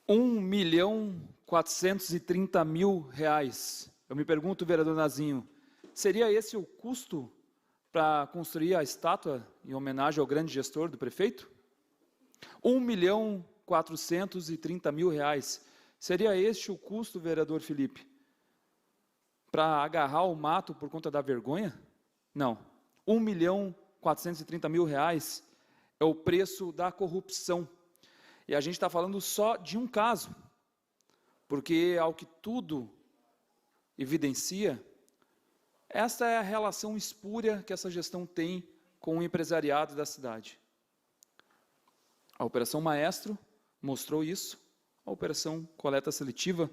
R$ 1.430.000. Eu me pergunto, vereador Nazinho, seria esse o custo para construir a estátua em homenagem ao grande gestor do prefeito? R$ 1.430.000. Seria este o custo, vereador Felipe, para agarrar o mato por conta da vergonha? Não. R$ 1.430.000 é o preço da corrupção. E a gente está falando só de um caso, porque, ao que tudo evidencia, esta é a relação espúria que essa gestão tem com o empresariado da cidade. A Operação Maestro mostrou isso, a Operação Coleta Seletiva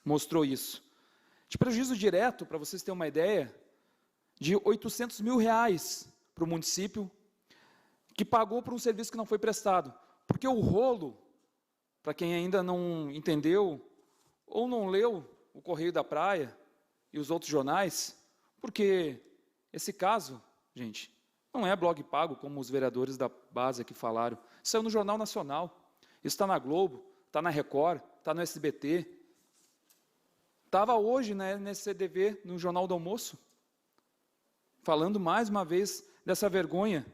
mostrou isso. De prejuízo direto, para vocês terem uma ideia, de R$ 800.000 para o município, que pagou por um serviço que não foi prestado. Porque o rolo, para quem ainda não entendeu, ou não leu o Correio da Praia e os outros jornais, porque esse caso, gente, não é blog pago, como os vereadores da base aqui falaram. Saiu no Jornal Nacional, isso está na Globo, está na Record, está no SBT. Estava hoje na NCDV, no Jornal do Almoço, falando mais uma vez dessa vergonha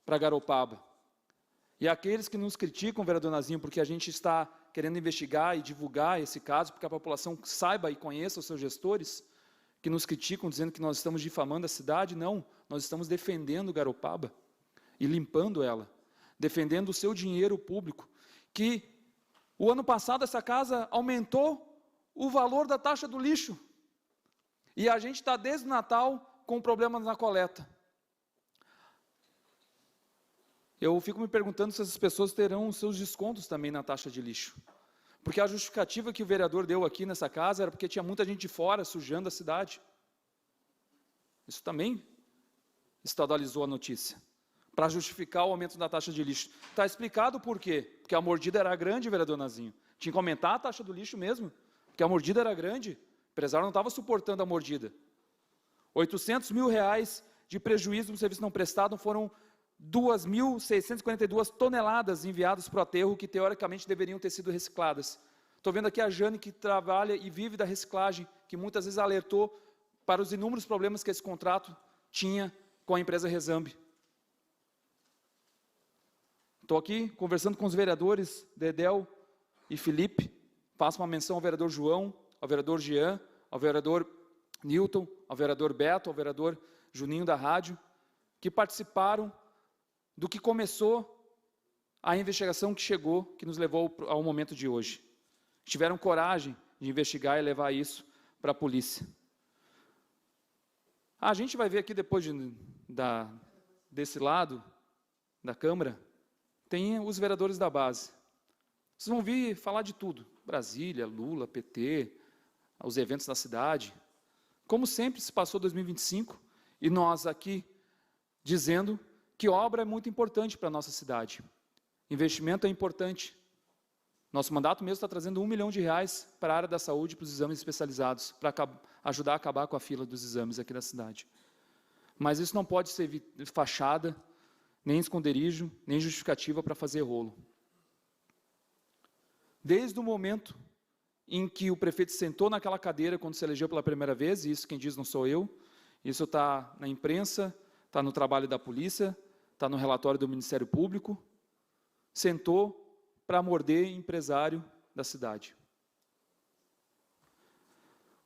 para Garopaba. E aqueles que nos criticam, vereador Nazinho, porque a gente está querendo investigar e divulgar esse caso, porque a população saiba e conheça os seus gestores, que nos criticam dizendo que nós estamos difamando a cidade, não, nós estamos defendendo Garopaba e limpando ela, defendendo o seu dinheiro público, que o ano passado essa casa aumentou o valor da taxa do lixo, e a gente está desde o Natal com problemas na coleta. Eu fico me perguntando se essas pessoas terão os seus descontos também na taxa de lixo. Porque a justificativa que o vereador deu aqui nessa casa era porque tinha muita gente de fora sujando a cidade. Isso também estadualizou a notícia, para justificar o aumento da taxa de lixo. Está explicado por quê? Porque a mordida era grande, vereador Nazinho. Tinha que aumentar a taxa do lixo mesmo, porque a mordida era grande. O empresário não estava suportando a mordida. R$ 800.000 de prejuízo no serviço não prestado foram 2.642 toneladas enviadas para o aterro, que teoricamente deveriam ter sido recicladas. Estou vendo aqui a Jane, que trabalha e vive da reciclagem, que muitas vezes alertou para os inúmeros problemas que esse contrato tinha com a empresa Resambi. Estou aqui conversando com os vereadores Dedel e Felipe, faço uma menção ao vereador João, ao vereador Jean, ao vereador Newton, ao vereador Beto, ao vereador Juninho da Rádio, que participaram do que começou a investigação que chegou, que nos levou ao momento de hoje. Tiveram coragem de investigar e levar isso para a polícia. A gente vai ver aqui depois desse lado da Câmara, tem os vereadores da base. Vocês vão vir falar de tudo, Brasília, Lula, PT, os eventos da cidade. Como sempre se passou 2025, e nós aqui dizendo que obra é muito importante para a nossa cidade. Investimento é importante. Nosso mandato mesmo está trazendo R$ 1 milhão para a área da saúde, para os exames especializados, para ajudar a acabar com a fila dos exames aqui da cidade. Mas isso não pode ser fachada, nem esconderijo, nem justificativa para fazer rolo. Desde o momento em que o prefeito sentou naquela cadeira quando se elegeu pela primeira vez, e isso quem diz não sou eu, isso está na imprensa, está no trabalho da polícia, está no relatório do Ministério Público, sentou para morder empresário da cidade.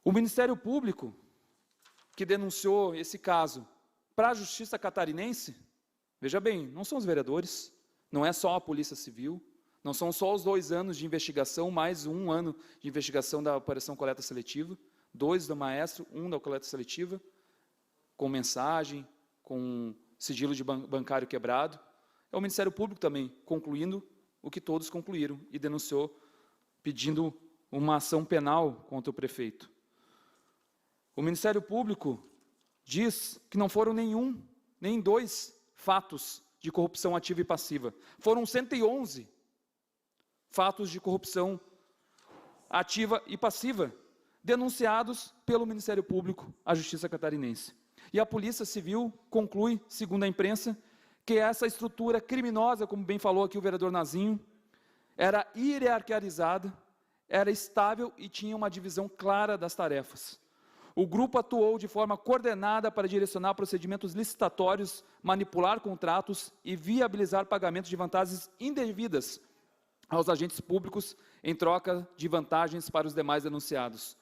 O Ministério Público, que denunciou esse caso para a Justiça Catarinense, veja bem, não são os vereadores, não é só a Polícia Civil, não são só os 2 anos de investigação, mais 1 ano de investigação da Operação Coleta Seletiva, 2 do Maestro, 1 da Coleta Seletiva, com mensagem, com sigilo de bancário quebrado. É o Ministério Público também, concluindo o que todos concluíram, e denunciou, pedindo uma ação penal contra o prefeito. O Ministério Público diz que não foram nem 2 fatos de corrupção ativa e passiva. Foram 111 fatos de corrupção ativa e passiva, denunciados pelo Ministério Público à Justiça Catarinense. E a Polícia Civil conclui, segundo a imprensa, que essa estrutura criminosa, como bem falou aqui o vereador Nazinho, era hierarquizada, era estável e tinha uma divisão clara das tarefas. O grupo atuou de forma coordenada para direcionar procedimentos licitatórios, manipular contratos e viabilizar pagamentos de vantagens indevidas aos agentes públicos em troca de vantagens para os demais denunciados.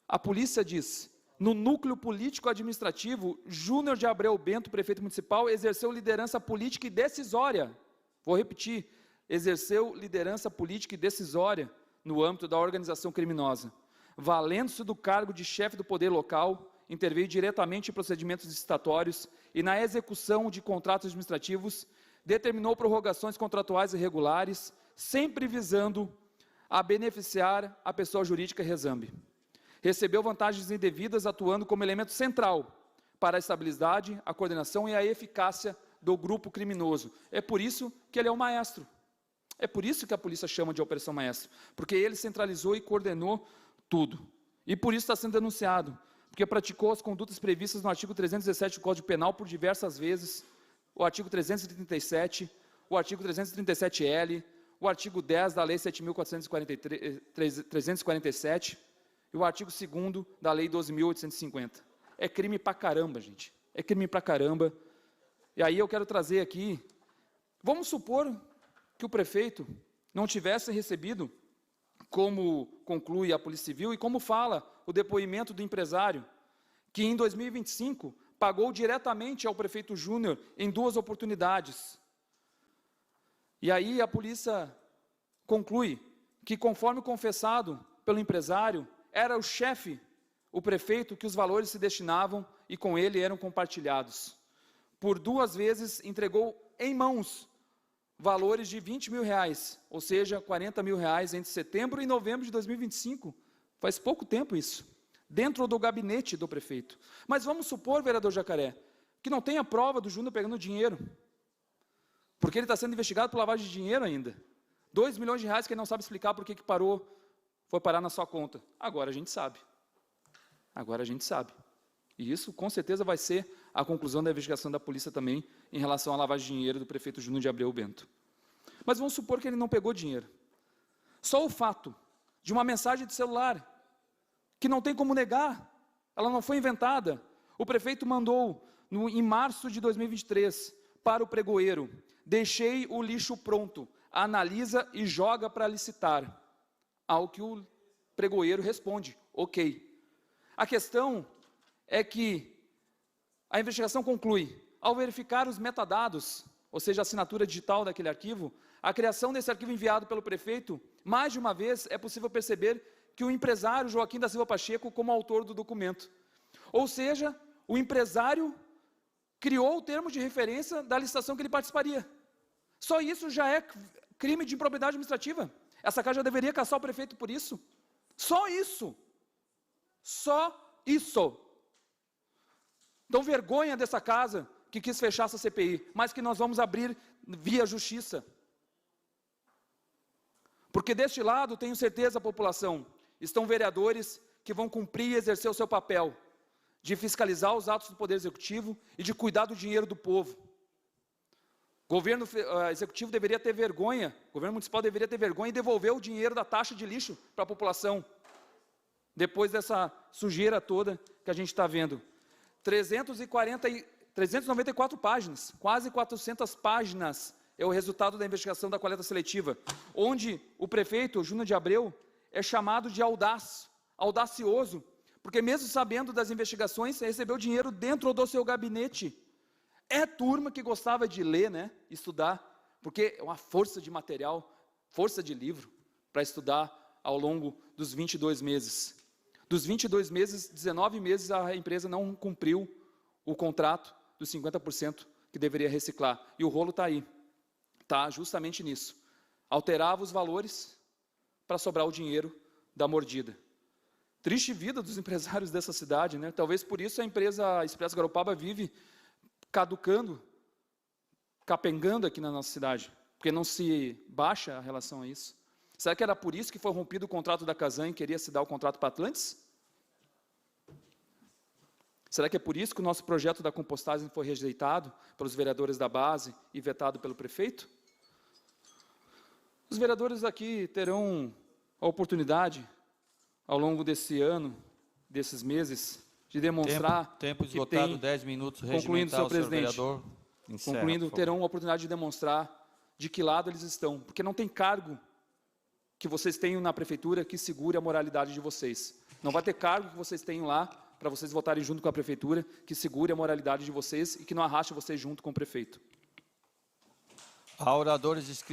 A polícia diz: no núcleo político-administrativo, Júnior de Abreu Bento, prefeito municipal, exerceu liderança política e decisória. Vou repetir: exerceu liderança política e decisória no âmbito da organização criminosa. Valendo-se do cargo de chefe do poder local, interveio diretamente em procedimentos licitatórios e na execução de contratos administrativos, determinou prorrogações contratuais irregulares, sempre visando a beneficiar a pessoa jurídica Rezambe. Recebeu vantagens indevidas, atuando como elemento central para a estabilidade, a coordenação e a eficácia do grupo criminoso. É por isso que ele é o maestro. É por isso que a polícia chama de Operação Maestro, porque ele centralizou e coordenou tudo. E por isso está sendo denunciado, porque praticou as condutas previstas no artigo 317 do Código Penal por diversas vezes, o artigo 337, o artigo 337L, o artigo 10 da Lei 7.447 e o artigo 2º da Lei 12.850. É crime pra caramba, gente. É crime pra caramba. E aí eu quero trazer aqui, vamos supor que o prefeito não tivesse recebido, como conclui a Polícia Civil e como fala o depoimento do empresário, que em 2025 pagou diretamente ao prefeito Júnior em 2 oportunidades. E aí a polícia conclui que, conforme confessado pelo empresário, era o chefe, o prefeito, que os valores se destinavam e com ele eram compartilhados. Por 2 vezes entregou em mãos valores de R$20 mil, ou seja, R$40 mil entre setembro e novembro de 2025. Faz pouco tempo isso, dentro do gabinete do prefeito. Mas vamos supor, vereador Jacaré, que não tenha prova do Júnior pegando dinheiro, porque ele está sendo investigado por lavagem de dinheiro ainda. R$2 milhões que ele não sabe explicar por que parou, foi parar na sua conta. Agora a gente sabe. Agora a gente sabe. E isso, com certeza, vai ser a conclusão da investigação da polícia também em relação à lavagem de dinheiro do prefeito Júnior de Abreu Bento. Mas vamos supor que ele não pegou dinheiro. Só o fato de uma mensagem de celular, que não tem como negar, ela não foi inventada. O prefeito mandou, em março de 2023, para o pregoeiro: deixei o lixo pronto, analisa e joga para licitar. Ao que o pregoeiro responde: ok. A questão é que a investigação conclui, ao verificar os metadados, ou seja, a assinatura digital daquele arquivo, a criação desse arquivo enviado pelo prefeito, mais de uma vez é possível perceber que o empresário Joaquim da Silva Pacheco como autor do documento. Ou seja, o empresário criou o termo de referência da licitação que ele participaria. Só isso já é crime de improbidade administrativa. Essa casa já deveria caçar o prefeito por isso. Só isso. Só isso. Então, vergonha dessa casa que quis fechar essa CPI, mas que nós vamos abrir via justiça. Porque deste lado, tenho certeza, a população, estão vereadores que vão cumprir e exercer o seu papel de fiscalizar os atos do Poder Executivo e de cuidar do dinheiro do povo. O governo executivo deveria ter vergonha, o governo municipal deveria ter vergonha e devolver o dinheiro da taxa de lixo para a população, depois dessa sujeira toda que a gente está vendo. 394 páginas, quase 400 páginas é o resultado da investigação da coleta seletiva, onde o prefeito Júnior de Abreu é chamado de audacioso, porque mesmo sabendo das investigações, recebeu dinheiro dentro do seu gabinete. É turma que gostava de ler, né, estudar, porque é uma força de material, força de livro, para estudar ao longo dos 22 meses. Dos 22 meses, 19 meses a empresa não cumpriu o contrato dos 50% que deveria reciclar. E o rolo está aí, está justamente nisso. Alterava os valores para sobrar o dinheiro da mordida. Triste vida dos empresários dessa cidade, né? Talvez por isso a empresa Expresso Garopaba vive caducando, capengando aqui na nossa cidade, porque não se baixa a relação a isso. Será que era por isso que foi rompido o contrato da Casan e queria se dar o contrato para Atlantis? Será que é por isso que o nosso projeto da compostagem foi rejeitado pelos vereadores da base e vetado pelo prefeito? Os vereadores aqui terão a oportunidade, ao longo desse ano, desses meses, de demonstrar Tempo que esgotado, tem, 10 minutos, concluindo, regimental, senhor senhor presidente, vereador. Encerra, concluindo, por favor. terão a oportunidade de demonstrar de que lado eles estão, porque não tem cargo que vocês tenham na prefeitura que segure a moralidade de vocês. Não vai ter cargo que vocês tenham lá, para vocês votarem junto com a prefeitura, que segure a moralidade de vocês e que não arraste vocês junto com o prefeito. Há oradores inscritos.